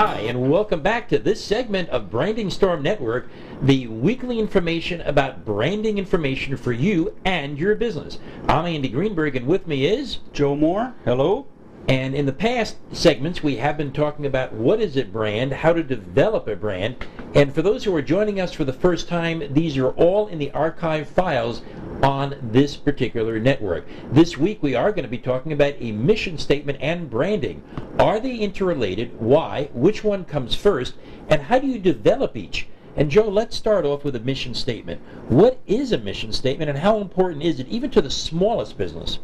Hi, and welcome back to this segment of Branding Storm Network, the weekly information about branding information for you and your business. I'm Andy Greenberg, and with me is Joe Moore. Hello. And in the past segments, we have been talking about what is a brand, how to develop a brand. And for those who are joining us for the first time, these are all in the archive files on this particular network. This week, we are going to be talking about a mission statement and branding. Are they interrelated? Why? Which one comes first? And how do you develop each? And Joe, let's start off with a mission statement. What is a mission statement, and how important is it even to the smallest business?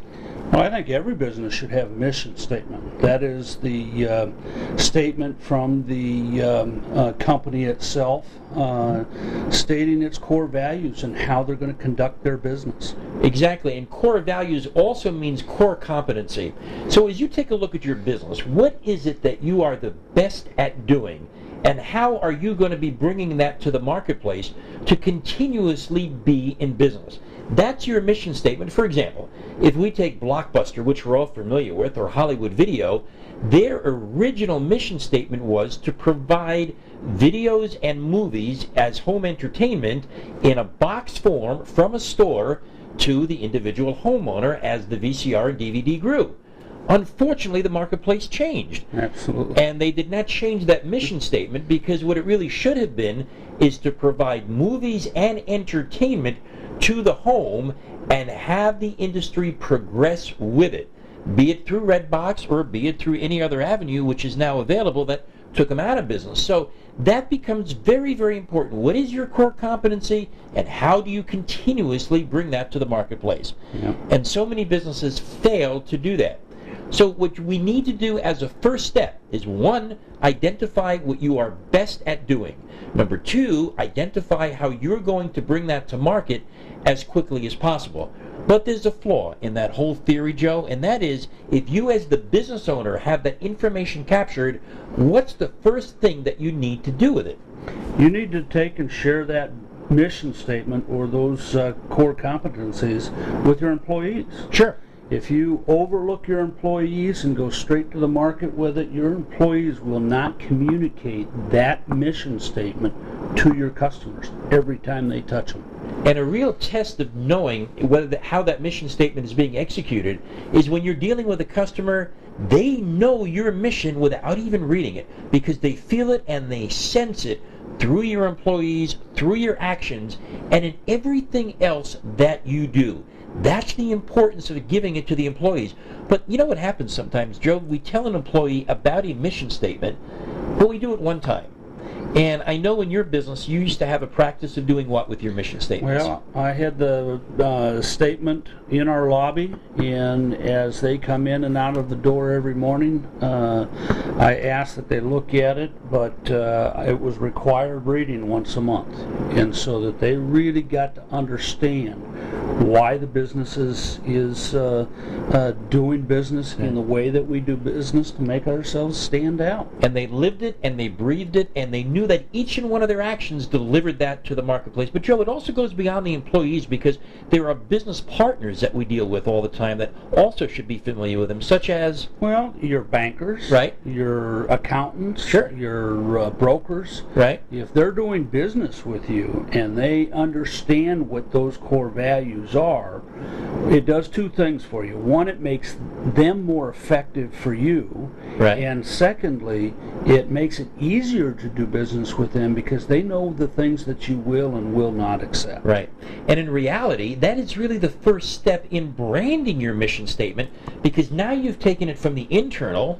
Well, I think every business should have a mission statement. That is the statement from the company itself, stating its core values and how they're going to conduct their business. Exactly, and core values also means core competency. So as you take a look at your business, what is it that you are the best at doing? And how are you going to be bringing that to the marketplace to continuously be in business? That's your mission statement. For example, if we take Blockbuster, which we're all familiar with, or Hollywood Video, their original mission statement was to provide videos and movies as home entertainment in a box form from a store to the individual homeowner as the VCR and DVD grew. Unfortunately, the marketplace changed. Absolutely. And they did not change that mission statement, because what it really should have been is to provide movies and entertainment to the home and have the industry progress with it, be it through Redbox or be it through any other avenue which is now available that took them out of business. So that becomes very, very important. What is your core competency, and how do you continuously bring that to the marketplace? Yeah. And so many businesses fail to do that. So what we need to do as a first step is, one, identify what you are best at doing. Number two, identify how you're going to bring that to market as quickly as possible. But there's a flaw in that whole theory, Joe, and that is, if you as the business owner have that information captured, what's the first thing that you need to do with it? You need to take and share that mission statement or those core competencies with your employees. Sure. If you overlook your employees and go straight to the market with it, your employees will not communicate that mission statement to your customers every time they touch them. And a real test of knowing how that mission statement is being executed is when you're dealing with a customer, they know your mission without even reading it, because they feel it and they sense it through your employees, through your actions, and in everything else that you do. That's the importance of giving it to the employees. But you know what happens sometimes, Joe? We tell an employee about a mission statement, but we do it one time. And I know in your business you used to have a practice of doing what with your mission statements? Well, I had the statement in our lobby, and as they come in and out of the door every morning, I asked that they look at it, but it was required reading once a month, and so that they really got to understand why the business is doing business in the way that we do business to make ourselves stand out. And they lived it, and they breathed it, and they knew that each and one of their actions delivered that to the marketplace. But Joe, it also goes beyond the employees, because there are business partners that we deal with all the time that also should be familiar with them, such as? Well, your bankers, right? Your accountants, sure, your brokers, right? If they're doing business with you and they understand what those core values are, it does two things for you. One, it makes them more effective for you, right? And secondly, it makes it easier to do business with them because they know the things that you will and will not accept. Right. And in reality, that is really the first step in branding your mission statement, because now you've taken it from the internal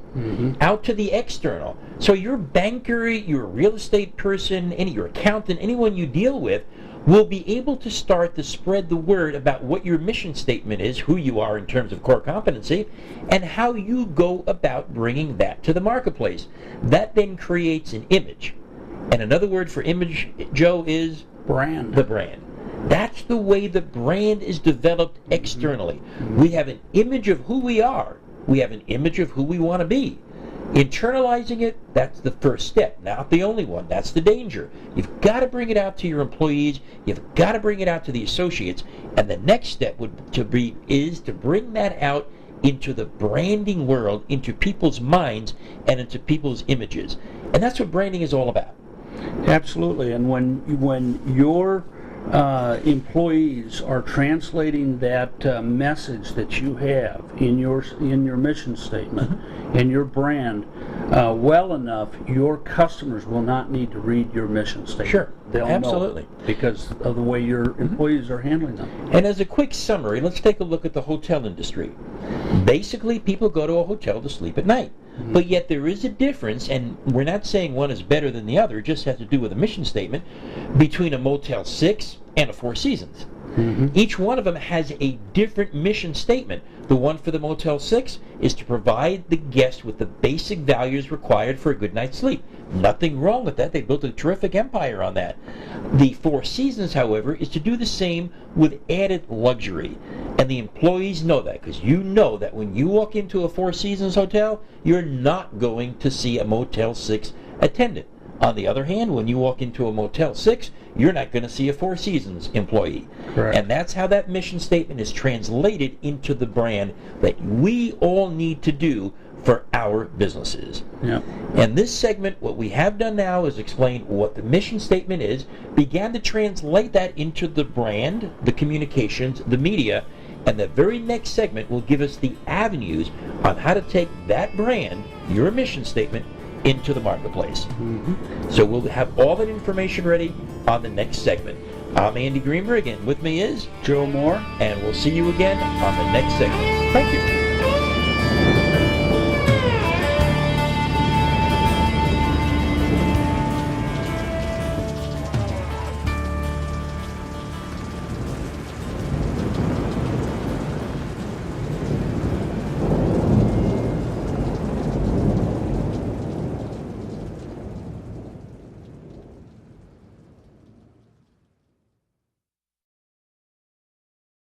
out to the external. So your banker, your real estate person, your accountant, anyone you deal with will be able to start to spread the word about what your mission statement is, who you are in terms of core competency, and how you go about bringing that to the marketplace. That then creates an image. And another word for image, Joe, is? Brand. The brand. That's the way the brand is developed externally. We have an image of who we are. We have an image of who we want to be. Internalizing it, that's the first step, not the only one. That's the danger. You've got to bring it out to your employees. You've got to bring it out to the associates. And the next step is to bring that out into the branding world, into people's minds, and into people's images. And that's what branding is all about. Absolutely, and when your employees are translating that message that you have in your mission statement and your brand well enough, your customers will not need to read your mission statement. Sure, They'll absolutely. know because of the way your employees are handling them. And as a quick summary, let's take a look at the hotel industry. Basically, people go to a hotel to sleep at night. But yet there is a difference, and we're not saying one is better than the other, it just has to do with a mission statement, between a Motel 6 and a Four Seasons. Each one of them has a different mission statement. The one for the Motel 6 is to provide the guest with the basic values required for a good night's sleep. Nothing wrong with that. They built a terrific empire on that. The Four Seasons, however, is to do the same with added luxury. And the employees know that, because you know that when you walk into a Four Seasons hotel, you're not going to see a Motel 6 attendant. On the other hand, when you walk into a Motel 6, you're not going to see a Four Seasons employee. Correct. And that's how that mission statement is translated into the brand that we all need to do for our businesses. Yeah. And this segment, what we have done now is explain what the mission statement is, began to translate that into the brand, the communications, the media, and the very next segment will give us the avenues on how to take that brand, your mission statement, into the marketplace. So we'll have all that information ready on the next segment. I'm Andy Greenberg, and with me is Joe Moore. and we'll see you again on the next segment. Thank you.